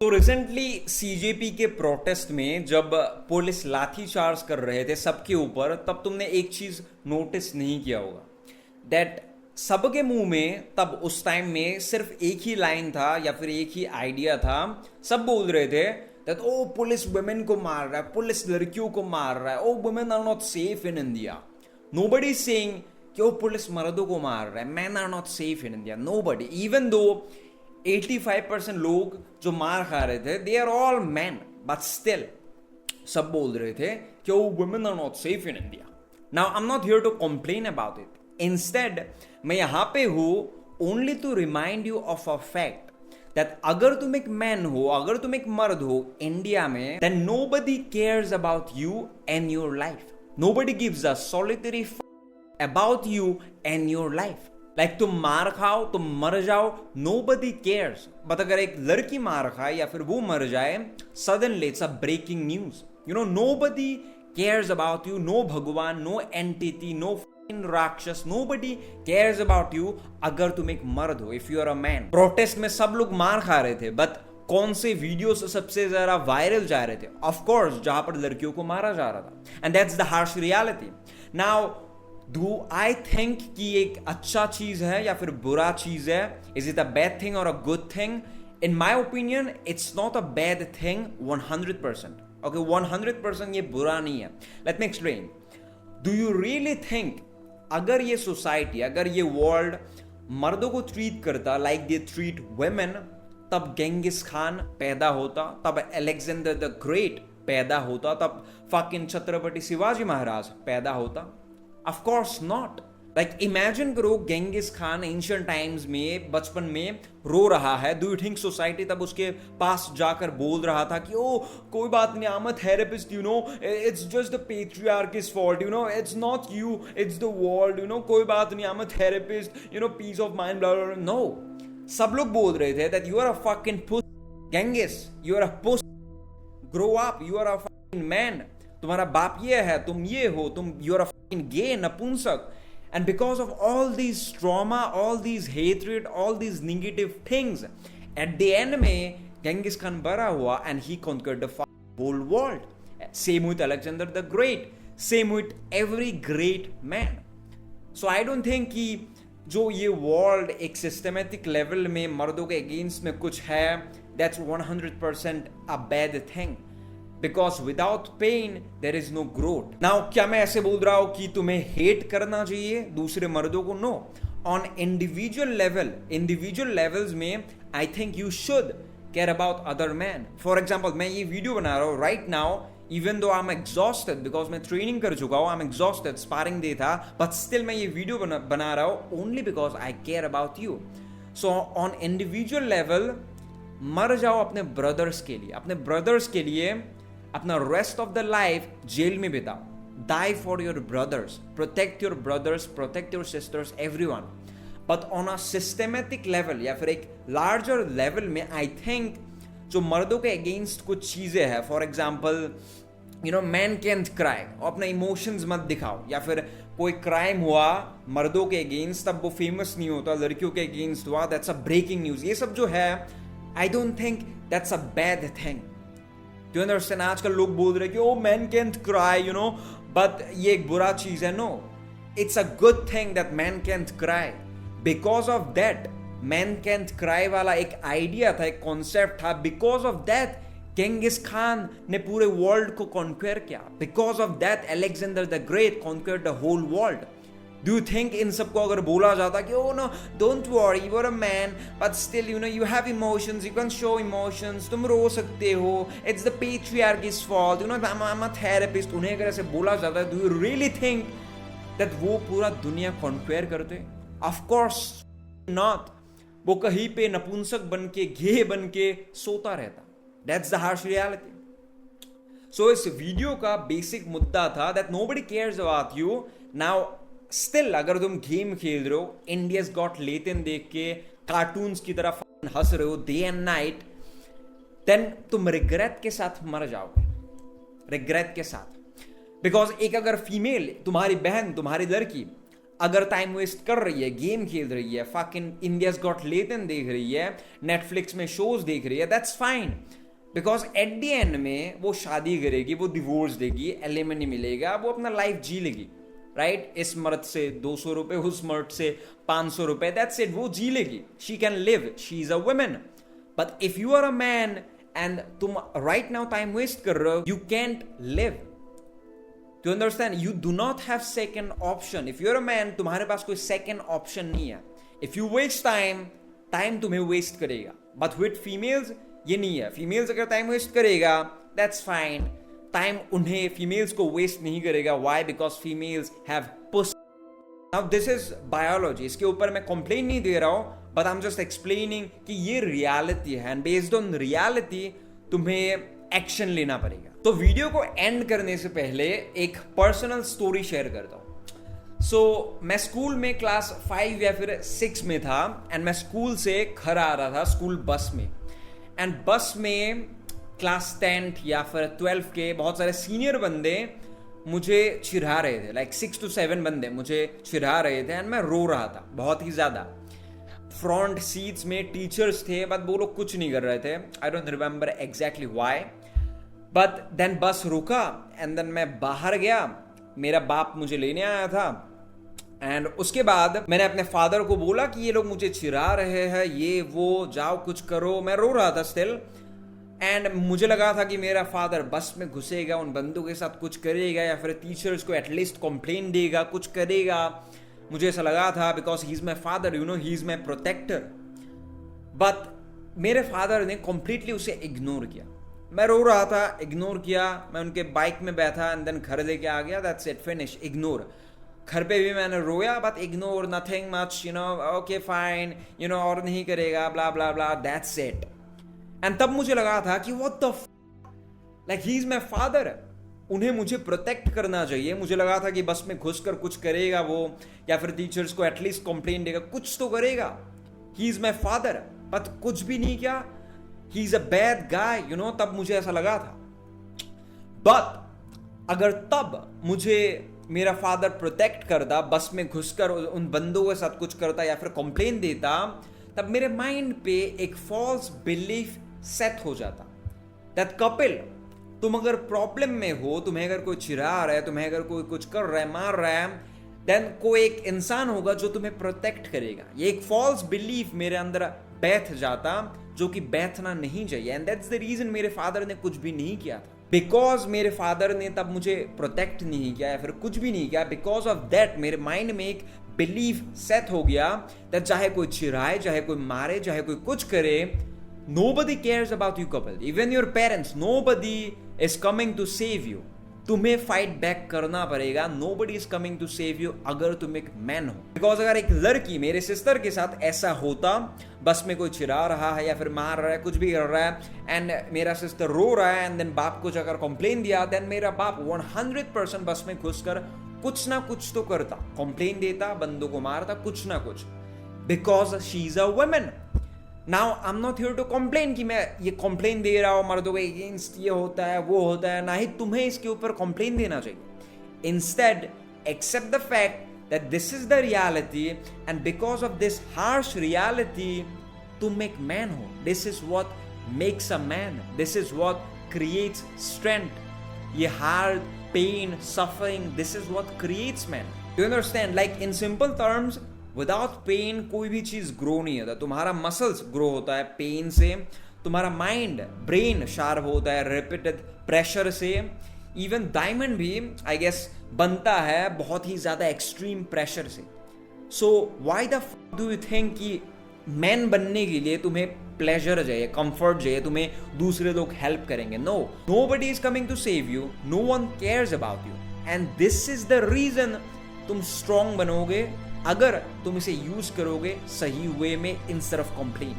तो recently CJP के protest में जब पुलिस लाठीचार्ज कर रहे थे सबके ऊपर, तब तुमने एक चीज नोटिस नहीं किया होगा दैट सबके मुंह में तब उस टाइम में सिर्फ एक ही लाइन था या फिर एक ही आइडिया था। सब बोल रहे थे दैट ओ पुलिस वुमेन को मार रहा है, पुलिस लड़कियों को मार रहा है, oh women are not safe in India. Nobody saying कि ओ पुलिस मर्दों को मार रहा है, man are not safe in India. Nobody, even though 85% लोग जो मार खा रहे थे they are all man, but still सब बोल रहे थे कि वो women are not safe in India. Now I am not here to complain about it, instead मैं यहां पे हूं only to remind you of a fact that अगर तुम एक मैन हो, अगर तुम एक मर्द हो इंडिया में, then nobody cares about you and your life. Nobody gives a solitary about you and your life. Like तुम मार खाओ, तुम मर जाओ, nobody cares। बट अगर एक लड़की मार खाए या फिर वो मर जाए, suddenly it's a breaking news। You know, nobody cares about you, no भगवान, no entity, no राक्षस, nobody cares about you अगर तुम एक मर्द हो, if you are a man। Protest में सब लोग मार खा रहे थे, बट कौन से वीडियो से सबसे ज्यादा वायरल जा रहे थे? ऑफ कोर्स जहां पर लड़कियों को मारा जा रहा था, and that's the harsh reality. Now do I think कि एक अच्छा चीज है या फिर बुरा चीज है? Is it a bad thing और a good thing? In my opinion it's not a bad thing 100%। Okay, 100% ये बुरा नहीं है। Let me explain. Do you really think अगर ये सोसाइटी, अगर ये वर्ल्ड मर्दों को ट्रीट करता लाइक दे ट्रीट वुमेन, तब गेंगिस खान पैदा होता, तब अलेक्जेंडर द ग्रेट पैदा होता, तब फकिंग छत्रपति शिवाजी महाराज पैदा होता? Of course not। Like imagine करो गेंगिस खान एंशियंट टाइम्स में बचपन में रो रहा है। डू यू थिंक सोसाइटी तब उसके पास जाकर बोल रहा था कि ओ कोई बात नहीं, I am a therapist, you know, it's just the patriarchy's fault, you know, it's not you, it's the world, you know, कोई बात नहीं, I am a therapist, you know, peace of mind, blah blah. No, सब लोग बोल रहे थे that you are a fucking puss, Genghis, you are a puss, grow up, you are a fucking man, तुम्हारा बाप ये है, तुम ये हो, तुम यू आर अ gay, नपुंसक। And because of all these trauma, all these hatred, all these negative things, at the end में Genghis Khan बड़ा हुआ and he conquered the whole world। Same with Alexander the Great, same with every great man। So I don't think कि जो ये world एक systematic level में मर्दों के against में कुछ है, that's 100% a bad thing। Because without pain there is no growth। Now क्या मैं ऐसे बोल रहा हूं कि तुम्हें हेट करना चाहिए दूसरे मर्दों को? No, on individual level, individual levels में I think you should care about other man. For example मैं ये वीडियो बना रहा हूं right now, even though I am exhausted because मैं ट्रेनिंग कर चुका हूं, I am exhausted, sparring day था, बट स्टिल मैं ये वीडियो बना रहा हूं only because I care about you. So on individual level मर जाओ अपने ब्रदर्स के लिए, अपने ब्रदर्स के लिए अपना rest of the life jail में बिताओ। Die for your brothers, protect your brothers, protect your sisters, everyone. But on a systematic level या फिर एक लार्जर लेवल में आई थिंक जो मर्दों के अगेंस्ट कुछ चीजें हैं, for example you know man can't cry, अपना इमोशंस मत दिखाओ, या फिर कोई क्राइम हुआ मर्दों के अगेंस्ट तब वो फेमस नहीं होता, लड़कियों के अगेंस्ट हुआ, दैट्स अ ब्रेकिंग न्यूज। ये सब जो है I don't think that's a bad thing. Do you understand? आजकल लोग बोल रहे कि oh man can't cry, you know, but ये एक बुरा चीज है। No, it's a good thing that man can't cry. Because of that man can't cry वाला एक आइडिया था, एक कॉन्सेप्ट था, because of that Genghis Khan ने पूरे वर्ल्ड को कॉन्क्वेयर किया। बिकॉज ऑफ दैट Alexander the great कॉन्क्वेयर्ड the whole world. Do you think इन सबको अगर बोला जाता कि oh no don't worry, you are a man but still you know you have emotions, you can show emotions, तुम रो सकते हो, it's the patriarchy's fault, you know, I am a therapist, उन्हें अगर ऐसे बोला जाता है, do you really think that वो पूरा दुनिया कॉन्क्वेयर करते? Of course not. वो कहीं पे नपुंसक बन के, गे बन के सोता रहता। That's the harsh reality. So इस वीडियो का बेसिक मुद्दा था that nobody cares about you. Now still अगर तुम गेम खेल रहे हो, इंडियाज गॉट लेटेन देख के कार्टून्स की तरफ हंस रहे हो डे एंड नाइट, देन तुम रिग्रेट के साथ मर जाओगे, रिग्रेट के साथ। बिकॉज एक अगर फीमेल, तुम्हारी बहन, तुम्हारी लड़की अगर टाइम वेस्ट कर रही है, गेम खेल रही है, फकिंग इंडियाज गॉट लेटेन देख रही है, नेटफ्लिक्स में शोज देख रही है, that's fine, because at the end में वो शादी करेगी, वो डिवोर्स देगी, एलिमनी मिलेगा, वो अपना लाइफ जी लेगी, राइट? इस मर्द से 200 रुपए, उस मर्द से 500 रुपए, दैट्स इट, वो जी लेगी, she can live, she is a women. But if you are a man and तुम राइट नाउ टाइम वेस्ट कर रहे हो, you can't live. To understand, you do not have second option. If you're a man, तुम्हारे पास कोई second option नहीं है. If you waste time, time तुम्हें waste करेगा. But with females, ये नहीं है. Females अगर time waste करेगा, that's fine. Time उन्हें females को waste नहीं करेगा. Why? Because females have pussy. Now this is biology. इसके ऊपर मैं complain नहीं दे रहा हूँ, but I'm just explaining कि ये reality है. And based on reality, तुम्हें एक्शन लेना पड़ेगा. तो वीडियो को एंड करने से पहले एक पर्सनल स्टोरी शेयर करता हूं. सो मैं स्कूल में क्लास 5 या फिर 6 में था एंड मैं स्कूल से घर आ रहा था स्कूल बस में. एंड बस में क्लास 10 या फिर 12 के बहुत सारे सीनियर बंदे मुझे चिढ़ा रहे थे. लाइक 6 to 7 बंदे मुझे चिढ़ा रहे थे एंड मैं रो रहा था बहुत ही ज्यादा. फ्रंट सीट्स में टीचर्स थे बट वो लोग कुछ नहीं कर रहे थे. I don't remember exactly why. But then bus रुका एंड देन मैं बाहर गया. मेरा बाप मुझे लेने आया था एंड उसके बाद मैंने अपने फादर को बोला कि ये लोग मुझे चिढ़ा रहे हैं, ये वो, जाओ कुछ करो. मैं रो रहा था स्टिल एंड मुझे लगा था कि मेरा फादर बस में घुसेगा, उन बंदों के साथ कुछ करेगा या फिर टीचर्स को एटलीस्ट कंप्लेन देगा, कुछ करेगा. मुझे ऐसा लगा था because he is my father, you know, he is my protector. But मेरे फादर ने कंप्लीटली उसे इग्नोर किया. मैं रो रहा था, इग्नोर किया. मैं उनके बाइक में बैठा एंड देन घर लेके आ गया. That's it, finish, ignore. घर पे भी मैंने रोया but ignore, nothing much, you know, okay fine, you know, और नहीं करेगा, ब्ला ब्ला ब्ला, दैट्स इट. एंड तब मुझे लगा था कि what the like he is my father, उन्हें मुझे प्रोटेक्ट करना चाहिए. मुझे लगा था कि बस में घुसकर कुछ करेगा वो, या फिर टीचर्स को एटलीस्ट कंप्लेन देगा, कुछ तो करेगा. ही इज माई फादर, बट कुछ भी नहीं किया. He is a bad guy, you know. तब मुझे ऐसा लगा था. बट अगर तब मुझे मेरा फादर प्रोटेक्ट करता, बस में घुसकर उन बंदों के साथ कुछ करता या फिर कंप्लेन देता, तब मेरे माइंड पे एक फॉल्स बिलीफ सेट हो जाता दैट कपिल, तुम अगर प्रॉब्लम में हो, तुम्हें अगर कोई चिढ़ा रहा है, तुम्हें अगर कोई कुछ कर रहा है, मार रहा है, देन कोई एक इंसान होगा जो तुम्हें प्रोटेक्ट करेगा. ये एक फॉल्स बिलीफ मेरे अंदर बैठ जाता जो कि बैठना नहीं चाहिए. एंड दैट्स द रीजन मेरे फादर ने कुछ भी नहीं किया था. बिकॉज मेरे फादर ने तब मुझे प्रोटेक्ट नहीं किया या फिर कुछ भी नहीं किया, बिकॉज ऑफ दैट मेरे माइंड में एक बिलीफ सेट हो गया दैट चाहे कोई चिढ़ाए, चाहे कोई मारे, चाहे कोई कुछ करे, nobody cares about you couple, even your parents, nobody is coming to save you. तुम्हें फाइट बैक करना पड़ेगा. nobody is coming to save you अगर तुम एक मैन हो. बिकॉज अगर एक लड़की, मेरे सिस्टर के साथ ऐसा होता, बस में कोई चिढ़ा रहा है या फिर मार रहा है, कुछ भी कर रहा है, एंड मेरा सिस्टर रो रहा है एंड देन बाप को जाकर कंप्लेन दिया, देन मेरा बाप 100% बस में घुसकर कुछ ना कुछ तो करता, कंप्लेन देता, बंदों को मारता, कुछ ना कुछ. Because she is a women. Now I am not here to complain कि मैं ये कंप्लेन दे रहा हूं मर्दों के अगेंस्ट, ये होता है, वो होता है. ना ही तुम्हें इसके ऊपर कंप्लेन देना चाहिए. Instead accept the fact that this is the reality, and because of this harsh reality, तुम एक man हो. This is what makes a man. This is what creates strength. ये hard pain, suffering, this is what creates man. Do you understand? Like in simple terms, without pain कोई भी चीज grow नहीं होता. तुम्हारा मसल्स ग्रो होता है pen से, तुम्हारा माइंड, ब्रेन शार्प होता है रिपीटेड प्रेशर से. इवन डायमंड भी आई गेस बनता है बहुत ही ज्यादा एक्सट्रीम प्रेशर से. So why the do you think कि मैन बनने के लिए तुम्हें प्लेजर चाहिए, कंफर्ट चाहिए, तुम्हें दूसरे लोग हेल्प करेंगे? No, nobody is coming to save you, no one cares about you. And this is the reason तुम स्ट्रांग बनोगे अगर तुम इसे यूज करोगे सही वे में इंस्टेड ऑफ कंप्लेन.